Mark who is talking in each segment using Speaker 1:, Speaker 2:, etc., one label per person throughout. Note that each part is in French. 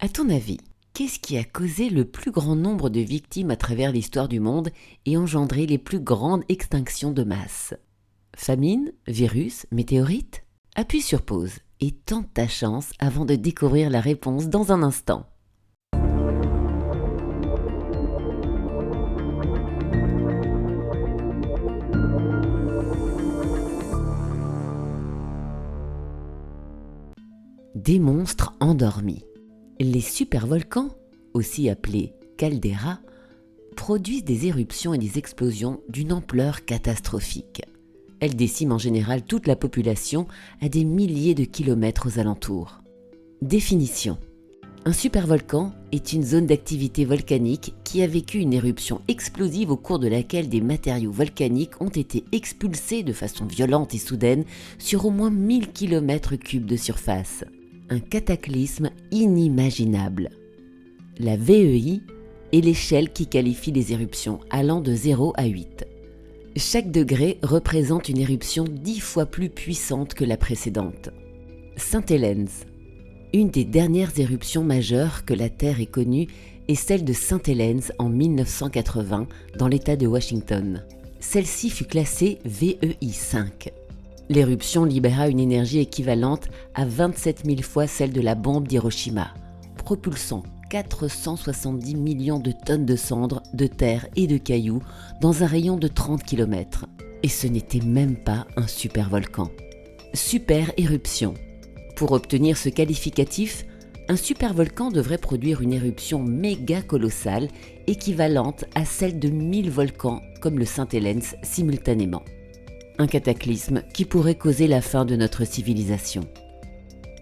Speaker 1: À ton avis, qu'est-ce qui a causé le plus grand nombre de victimes à travers l'histoire du monde et engendré les plus grandes extinctions de masse? Famine, virus, météorite? Appuie sur pause et tente ta chance avant de découvrir la réponse dans un instant. Des monstres endormis. Les supervolcans, aussi appelés calderas, produisent des éruptions et des explosions d'une ampleur catastrophique. Elles déciment en général toute la population à des milliers de kilomètres aux alentours. Définition. Un supervolcan est une zone d'activité volcanique qui a vécu une éruption explosive au cours de laquelle des matériaux volcaniques ont été expulsés de façon violente et soudaine sur au moins 1000 km3 de surface. Un cataclysme inimaginable. La VEI est l'échelle qui qualifie les éruptions allant de 0 à 8. Chaque degré représente une éruption 10 fois plus puissante que la précédente. Sainte Helens. Une des dernières éruptions majeures que la Terre ait connues est celle de Sainte Helens en 1980 dans l'État de Washington. Celle-ci fut classée VEI 5. L'éruption libéra une énergie équivalente à 27 000 fois celle de la bombe d'Hiroshima, propulsant 470 millions de tonnes de cendres, de terre et de cailloux dans un rayon de 30 km. Et ce n'était même pas un supervolcan. Super éruption. Pour obtenir ce qualificatif, un supervolcan devrait produire une éruption méga colossale équivalente à celle de 1000 volcans comme le Sainte Helens simultanément. Un cataclysme qui pourrait causer la fin de notre civilisation.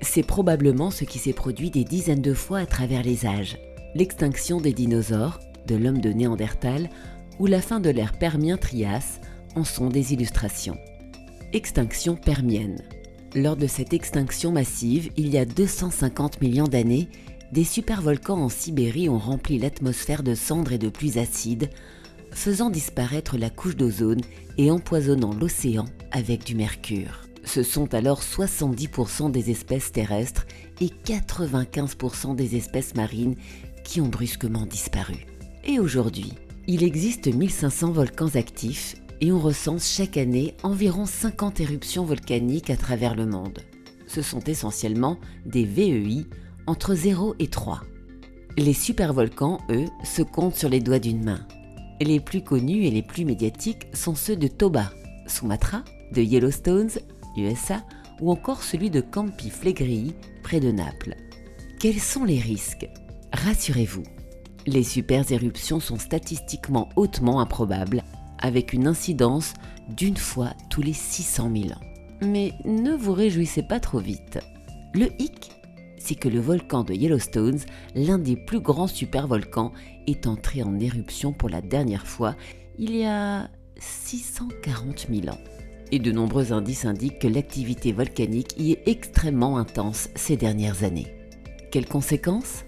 Speaker 1: C'est probablement ce qui s'est produit des dizaines de fois à travers les âges. L'extinction des dinosaures, de l'homme de Néandertal, ou la fin de l'ère Permien-Trias en sont des illustrations. Extinction permienne. Lors de cette extinction massive, il y a 250 millions d'années, des supervolcans en Sibérie ont rempli l'atmosphère de cendres et de pluies acides, faisant disparaître la couche d'ozone et empoisonnant l'océan avec du mercure. Ce sont alors 70% des espèces terrestres et 95% des espèces marines qui ont brusquement disparu. Et aujourd'hui, il existe 1500 volcans actifs et on recense chaque année environ 50 éruptions volcaniques à travers le monde. Ce sont essentiellement des VEI entre 0 et 3. Les supervolcans, eux, se comptent sur les doigts d'une main. Les plus connus et les plus médiatiques sont ceux de Toba, Sumatra, de Yellowstone, USA, ou encore celui de Campi Flegrei, près de Naples. Quels sont les risques? Rassurez-vous, les super éruptions sont statistiquement hautement improbables, avec une incidence d'une fois tous les 600 000 ans. Mais ne vous réjouissez pas trop vite. Le hic, c'est que le volcan de Yellowstone, l'un des plus grands supervolcans, est entré en éruption pour la dernière fois il y a 640 000 ans. Et de nombreux indices indiquent que l'activité volcanique y est extrêmement intense ces dernières années. Quelles conséquences?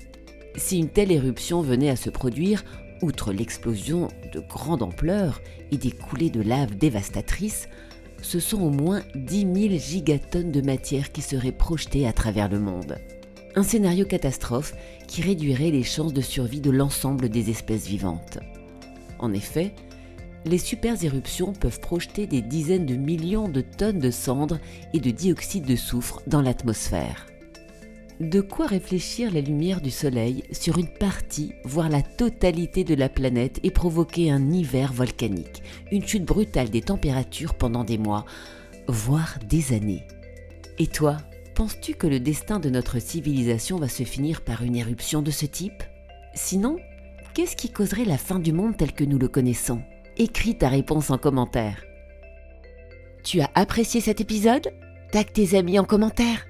Speaker 1: Si une telle éruption venait à se produire, outre l'explosion de grande ampleur et des coulées de lave dévastatrices, ce sont au moins 10 000 gigatonnes de matière qui seraient projetées à travers le monde. Un scénario catastrophe qui réduirait les chances de survie de l'ensemble des espèces vivantes. En effet, les super éruptions peuvent projeter des dizaines de millions de tonnes de cendres et de dioxyde de soufre dans l'atmosphère. De quoi réfléchir la lumière du soleil sur une partie, voire la totalité de la planète et provoquer un hiver volcanique, une chute brutale des températures pendant des mois, voire des années. Et toi, penses-tu que le destin de notre civilisation va se finir par une éruption de ce type? Sinon, qu'est-ce qui causerait la fin du monde tel que nous le connaissons? Écris ta réponse en commentaire. Tu as apprécié cet épisode? Tag tes amis en commentaire.